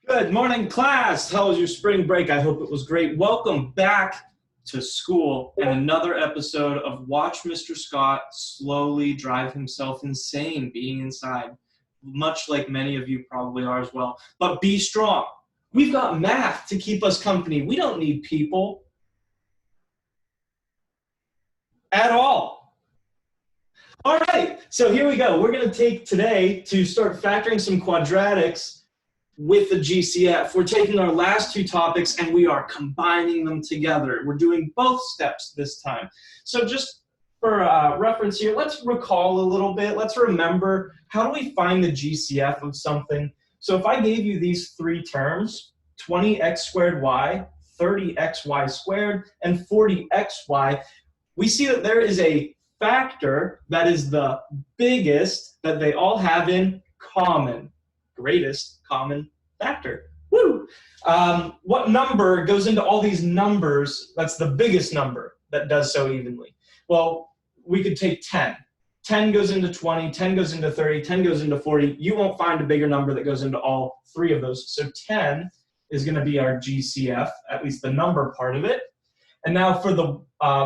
Good morning, class. How was your spring break? I hope it was great. Welcome back to school and another episode of Watch Mr. Scott slowly drive himself insane being inside, much like many of you probably are as well. But be strong. We've got math to keep us company. We don't need people at all. All right, so here we go. We're going to take today to start factoring some quadratics with the GCF. We're taking our last two topics and we are combining them together. We're doing both steps this time. So just for reference here, let's recall a little bit. Let's remember, how do we find the GCF of something? So if I gave you these three terms, 20x squared y, 30xy squared, and 40xy, we see that there is a factor that is the biggest that they all have in common. Greatest common factor. Woo! What number goes into all these numbers that's the biggest number that does so evenly? Well, we could take 10. 10 goes into 20, 10 goes into 30, 10 goes into 40. You won't find a bigger number that goes into all three of those. So 10 is going to be our GCF, at least the number part of it. And now for the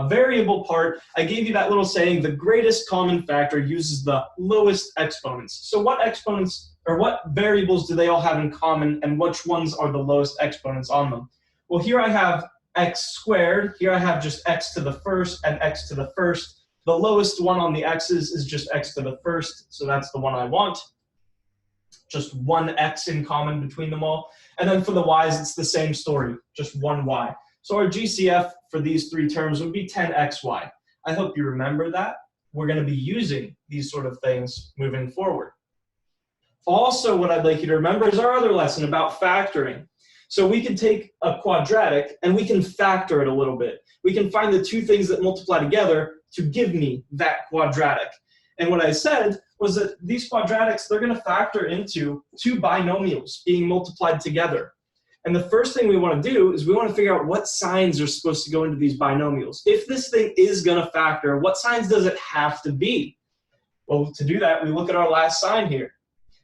variable part, I gave you that little saying, the greatest common factor uses the lowest exponents. So what exponents or what variables do they all have in common, and which ones are the lowest exponents on them? Well, here I have x squared. Here I have just x to the first and x to the first. The lowest one on the x's is just x to the first, so that's the one I want. Just one x in common between them all. And then for the y's, it's the same story, just one y. So our GCF for these three terms would be 10xy. I hope you remember that. We're going to be using these sort of things moving forward. Also, what I'd like you to remember is our other lesson about factoring. So we can take a quadratic and we can factor it a little bit. We can find the two things that multiply together to give me that quadratic. And what I said was that these quadratics, they're going to factor into two binomials being multiplied together. And the first thing we want to do is we want to figure out what signs are supposed to go into these binomials. If this thing is going to factor, what signs does it have to be? Well, to do that, we look at our last sign here.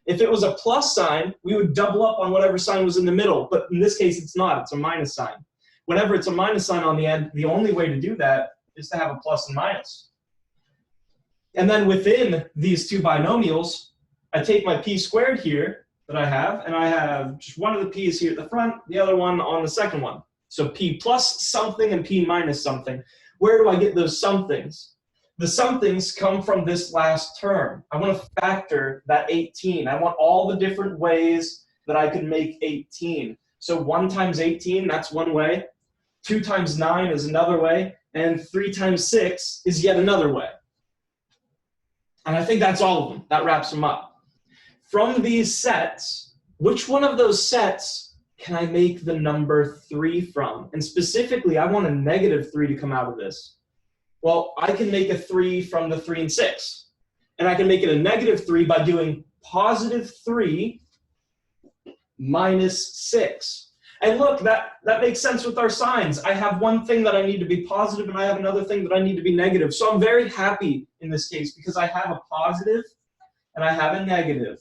If it was a plus sign, we would double up on whatever sign was in the middle. But in this case, it's not. It's a minus sign. Whenever it's a minus sign on the end, the only way to do that is to have a plus and minus. And then within these two binomials, I take my p squared here that I have, and I have just one of the p's here at the front, the other one on the second one. So p plus something and p minus something. Where do I get those somethings? The somethings come from this last term. I want to factor that 18. I want all the different ways that I can make 18. So 1 times 18, that's one way. 2 times 9 is another way. And 3 times 6 is yet another way. And I think that's all of them. That wraps them up. From these sets, which one of those sets can I make the number 3 from? And specifically, I want a negative 3 to come out of this. Well, I can make a 3 from the 3 and 6. And I can make it a negative 3 by doing positive 3 minus 6. And look, that makes sense with our signs. I have one thing that I need to be positive, and I have another thing that I need to be negative. So I'm very happy in this case because I have a positive and I have a negative.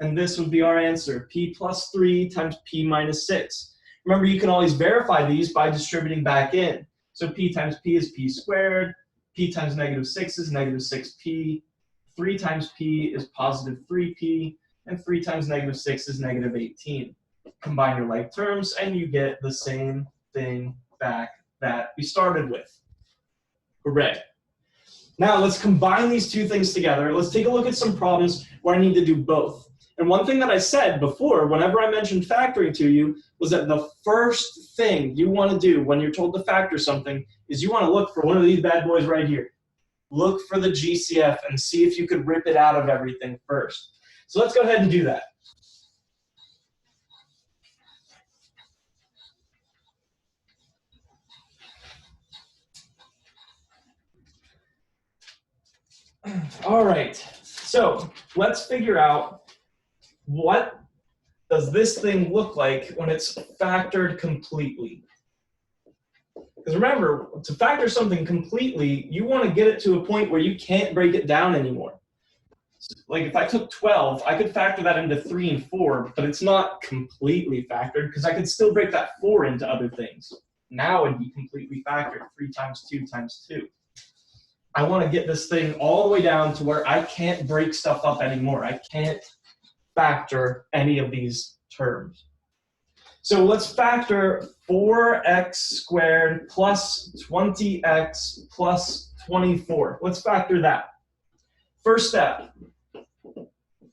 And this would be our answer, p plus 3 times p minus 6. Remember, you can always verify these by distributing back in. So p times p is p squared, p times negative 6 is negative 6p, 3 times p is positive 3p, and 3 times negative 6 is negative 18. Combine your like terms, and you get the same thing back that we started with. Hooray. Now let's combine these two things together. Let's take a look at some problems where I need to do both. And one thing that I said before, whenever I mentioned factoring to you, was that the first thing you want to do when you're told to factor something is you want to look for one of these bad boys right here. Look for the GCF and see if you could rip it out of everything first. So let's go ahead and do that. All right, so let's figure out what does this thing look like when it's factored completely. Because remember, to factor something completely, you want to get it to a point where you can't break it down anymore. Like if I took 12, I could factor that into 3 and 4, but it's not completely factored because I could still break that 4 into other things. Now it'd be completely factored, 3 times 2 times 2. I want to get this thing all the way down to where I can't break stuff up anymore. I can't factor any of these terms. So let's factor 4x squared plus 20x plus 24. Let's factor that. First step,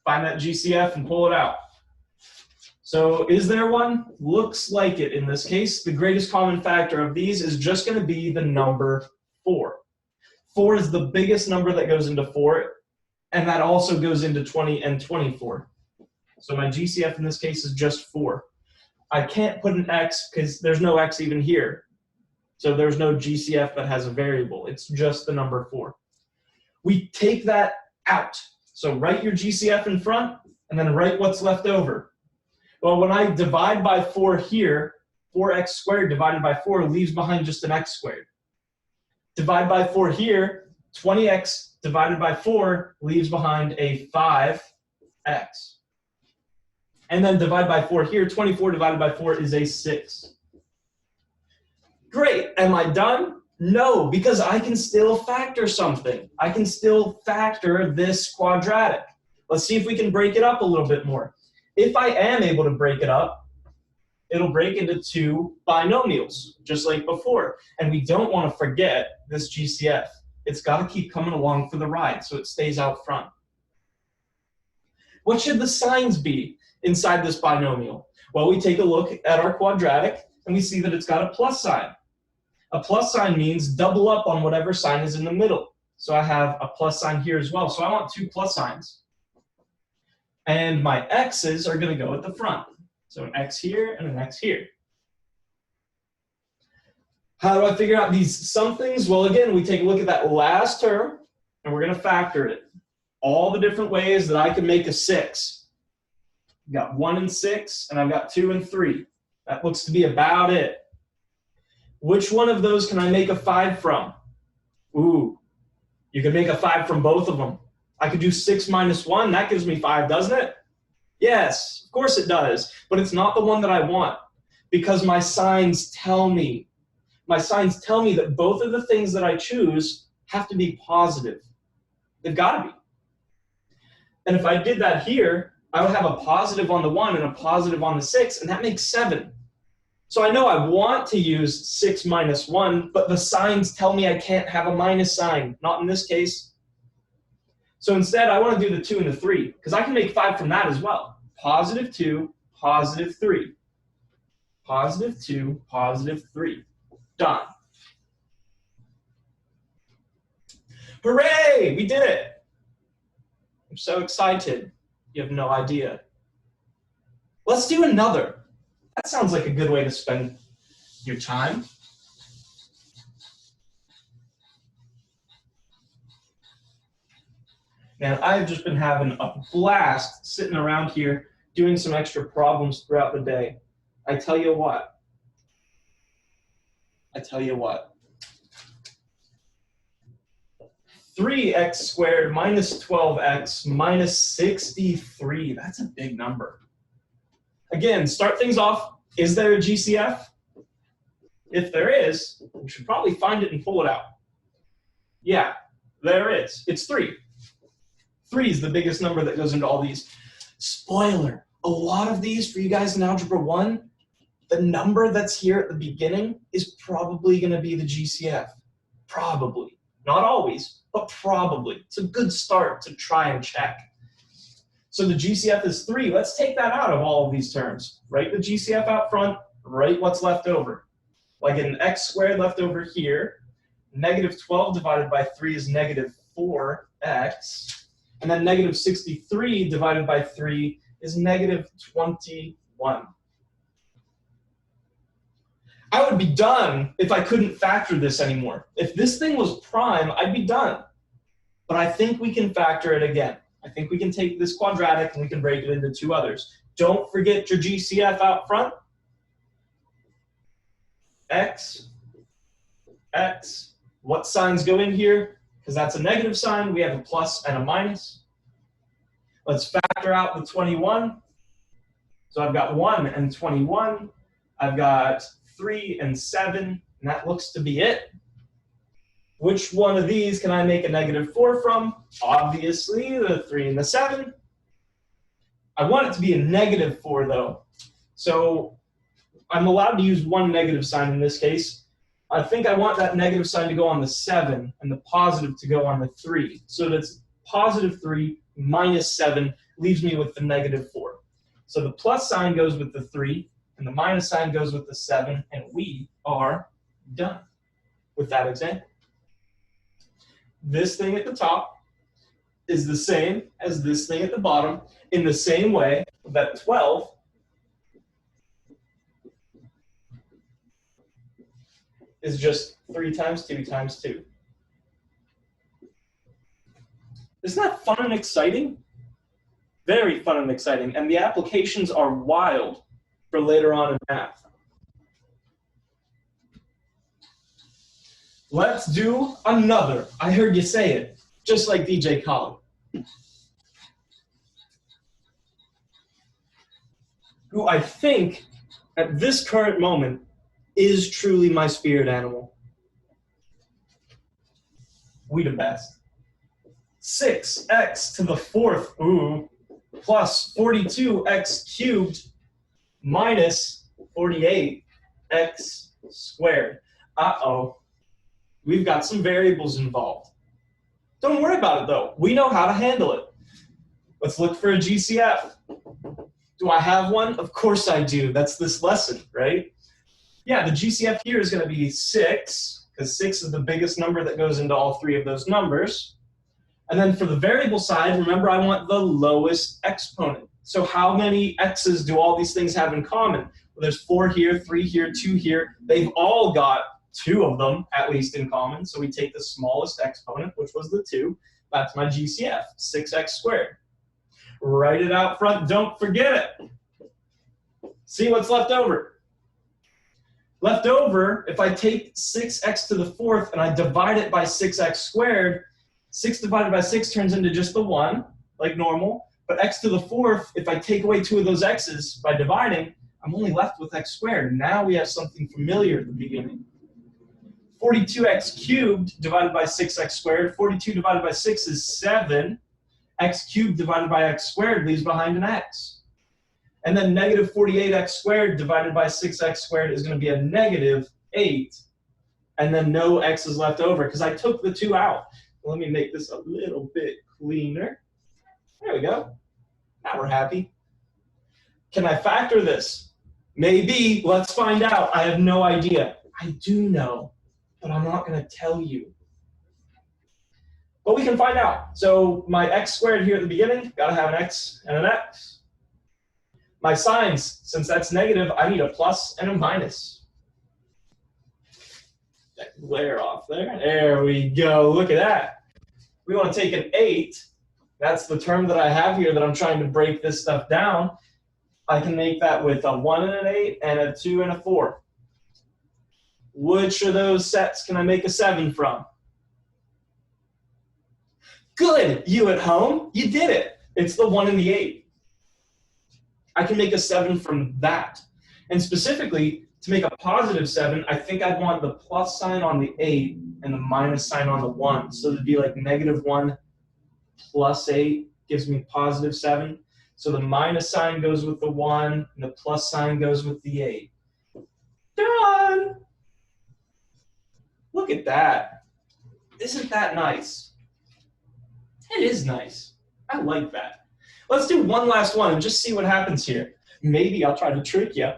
find that GCF and pull it out. So is there one? Looks like it in this case. The greatest common factor of these is just going to be the number 4. 4 is the biggest number that goes into 4, and that also goes into 20 and 24. So my GCF in this case is just 4. I can't put an x because there's no x even here. So there's no GCF that has a variable. It's just the number 4. We take that out. So write your GCF in front and then write what's left over. Well, when I divide by 4 here, 4x squared divided by 4 leaves behind just an x squared. Divide by 4 here, 20x divided by 4 leaves behind a 5x. And then divide by 4 here, 24 divided by 4 is a 6. Great, am I done? No, because I can still factor something. I can still factor this quadratic. Let's see if we can break it up a little bit more. If I am able to break it up, it'll break into 2 binomials, just like before. And we don't want to forget this GCF. It's got to keep coming along for the ride so it stays out front. What should the signs be inside this binomial? Well, we take a look at our quadratic and we see that it's got a plus sign. A plus sign means double up on whatever sign is in the middle. So I have a plus sign here as well. So I want 2 plus signs. And my x's are going to go at the front. So an x here and an x here. How do I figure out these somethings? Well, again, we take a look at that last term and we're going to factor it. All the different ways that I can make a 6. I've got 1 and 6, and I've got 2 and 3. That looks to be about it. Which one of those can I make a 5 from? Ooh, you can make a 5 from both of them. I could do 6 minus 1. That gives me 5, doesn't it? Yes, of course it does. But it's not the one that I want because my signs tell me. My signs tell me that both of the things that I choose have to be positive. They've got to be. And if I did that here, I would have a positive on the 1 and a positive on the 6, and that makes 7. So I know I want to use 6 minus 1, but the signs tell me I can't have a minus sign. Not in this case. So instead, I want to do the 2 and the 3, because I can make 5 from that as well. Positive 2, positive 3. Positive 2, positive 3. Done. Hooray! We did it! I'm so excited. You have no idea. Let's do another. That sounds like a good way to spend your time. Man, I've just been having a blast sitting around here doing some extra problems throughout the day. I tell you what. 3x squared minus 12x minus 63. That's a big number. Again, start things off. Is there a GCF? If there is, we should probably find it and pull it out. Yeah, there is. It's 3. 3 is the biggest number that goes into all these. Spoiler, a lot of these for you guys in Algebra 1, the number that's here at the beginning is probably going to be the GCF. Probably. Not always, but probably. It's a good start to try and check. So the GCF is 3. Let's take that out of all of these terms. Write the GCF out front, write what's left over. Like an x squared left over here. Negative 12 divided by 3 is negative 4x. And then negative 63 divided by 3 is negative 21. I would be done if I couldn't factor this anymore. If this thing was prime, I'd be done. But I think we can factor it again. I think we can take this quadratic and we can break it into 2 others. Don't forget your GCF out front. X, X. What signs go in here? Because that's a negative sign. We have a plus and a minus. Let's factor out the 21. So I've got 1 and 21. I've got 3 and 7, and that looks to be it. Which one of these can I make a -4 from? Obviously, the 3 and the 7. I want it to be a -4, though. So I'm allowed to use one negative sign in this case. I think I want that negative sign to go on the 7 and the positive to go on the 3. So that's +3 minus 7 leaves me with the -4. So the plus sign goes with the 3 and the minus sign goes with the 7, and we are done with that example. This thing at the top is the same as this thing at the bottom in the same way that 12 is just 3 times 2 times 2. Isn't that fun and exciting? Very fun and exciting. And the applications are wild for later on in math. Let's do another. I heard you say it, just like DJ Khaled. Who I think, at this current moment, is truly my spirit animal. We the best. 6x to the 4th, plus 42x cubed minus 48x squared. Uh-oh. We've got some variables involved. Don't worry about it, though. We know how to handle it. Let's look for a GCF. Do I have one? Of course I do. That's this lesson, right? Yeah, the GCF here is going to be 6, because 6 is the biggest number that goes into all 3 of those numbers. And then for the variable side, remember I want the lowest exponent. So how many x's do all these things have in common? Well, there's 4 here, 3 here, 2 here. They've all got 2 of them, at least, in common. So we take the smallest exponent, which was the 2. That's my GCF, 6x squared. Write it out front. Don't forget it. See what's left over. Left over, if I take 6x to the 4th and I divide it by 6x squared, 6 divided by 6 turns into just the 1, like normal. But x to the 4th, if I take away 2 of those x's by dividing, I'm only left with x squared. Now we have something familiar at the beginning. 42x cubed divided by 6x squared. 42 divided by 6 is 7. X cubed divided by x squared leaves behind an x. And then negative 48x squared divided by 6x squared is going to be a -8. And then no x is left over because I took the 2 out. Let me make this a little bit cleaner. There we go. Now we're happy. Can I factor this? Maybe. Let's find out. I have no idea. I do know, but I'm not going to tell you. But we can find out. So my x squared here at the beginning, got to have an x and an x. My signs, since that's negative, I need a plus and a minus. That glare off there. There we go. Look at that. We want to take an 8. That's the term that I have here that I'm trying to break this stuff down. I can make that with a 1 and an 8 and a 2 and a 4. Which of those sets can I make a 7 from? Good. You at home, you did it. It's the 1 and the 8. I can make a 7 from that. And specifically, to make a positive 7, I think I'd want the plus sign on the 8 and the minus sign on the 1. So it'd be like -1 plus 8 gives me positive 7. So the minus sign goes with the 1, and the plus sign goes with the 8. Done! Look at that. Isn't that nice? It is nice. I like that. Let's do one last one and just see what happens here. Maybe I'll try to trick you.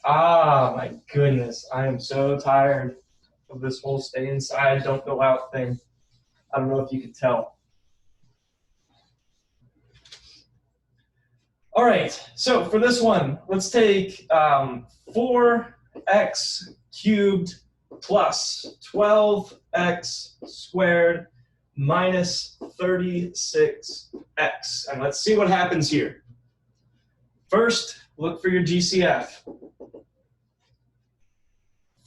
Ah, my goodness. I am so tired of this whole stay inside, don't go out thing. I don't know if you can tell. All right, so for this one, let's take 4x cubed plus 12x squared minus 36x. And let's see what happens here. First, look for your GCF.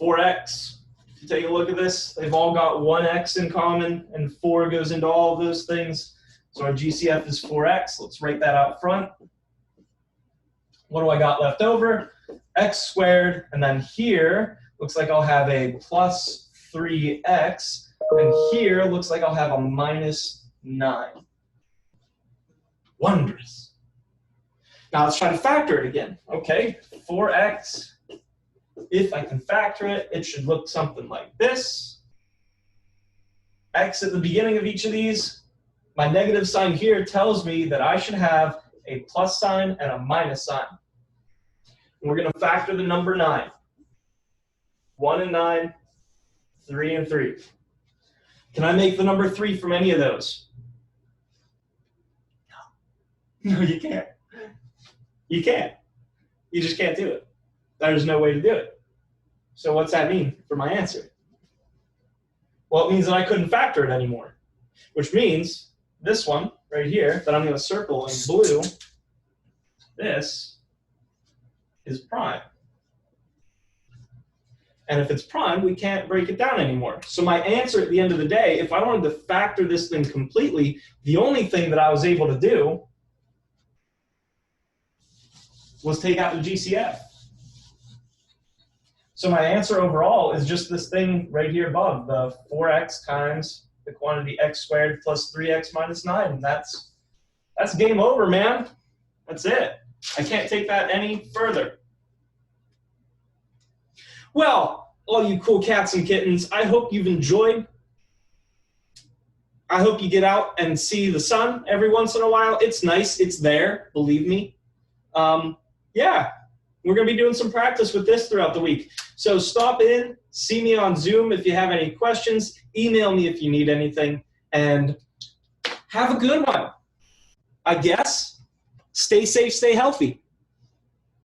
4x. If you take a look at this, they've all got one x in common, and 4 goes into all of those things. So our GCF is 4x. Let's write that out front. What do I got left over? X squared, and then here looks like I'll have a plus 3x, and here looks like I'll have a minus 9. Wondrous. Now let's try to factor it again. Okay, 4x. If I can factor it, it should look something like this. X at the beginning of each of these. My negative sign here tells me that I should have a plus sign and a minus sign. And we're going to factor the number 9. 1 and 9, 3 and 3. Can I make the number 3 from any of those? No. No, you can't. You can't. You just can't do it. There's no way to do it. So what's that mean for my answer? Well, it means that I couldn't factor it anymore, which means this one right here that I'm going to circle in blue, this is prime. And if it's prime, we can't break it down anymore. So my answer at the end of the day, if I wanted to factor this thing completely, the only thing that I was able to do was take out the GCF. So my answer overall is just this thing right here above, the 4x times the quantity x squared plus 3x minus 9. And that's game over, man. That's it. I can't take that any further. Well, all you cool cats and kittens, I hope you've enjoyed. I hope you get out and see the sun every once in a while. It's nice. It's there, believe me. Yeah, we're going to be doing some practice with this throughout the week. So stop in, see me on Zoom if you have any questions, email me if you need anything, and have a good one. I guess, stay safe, stay healthy.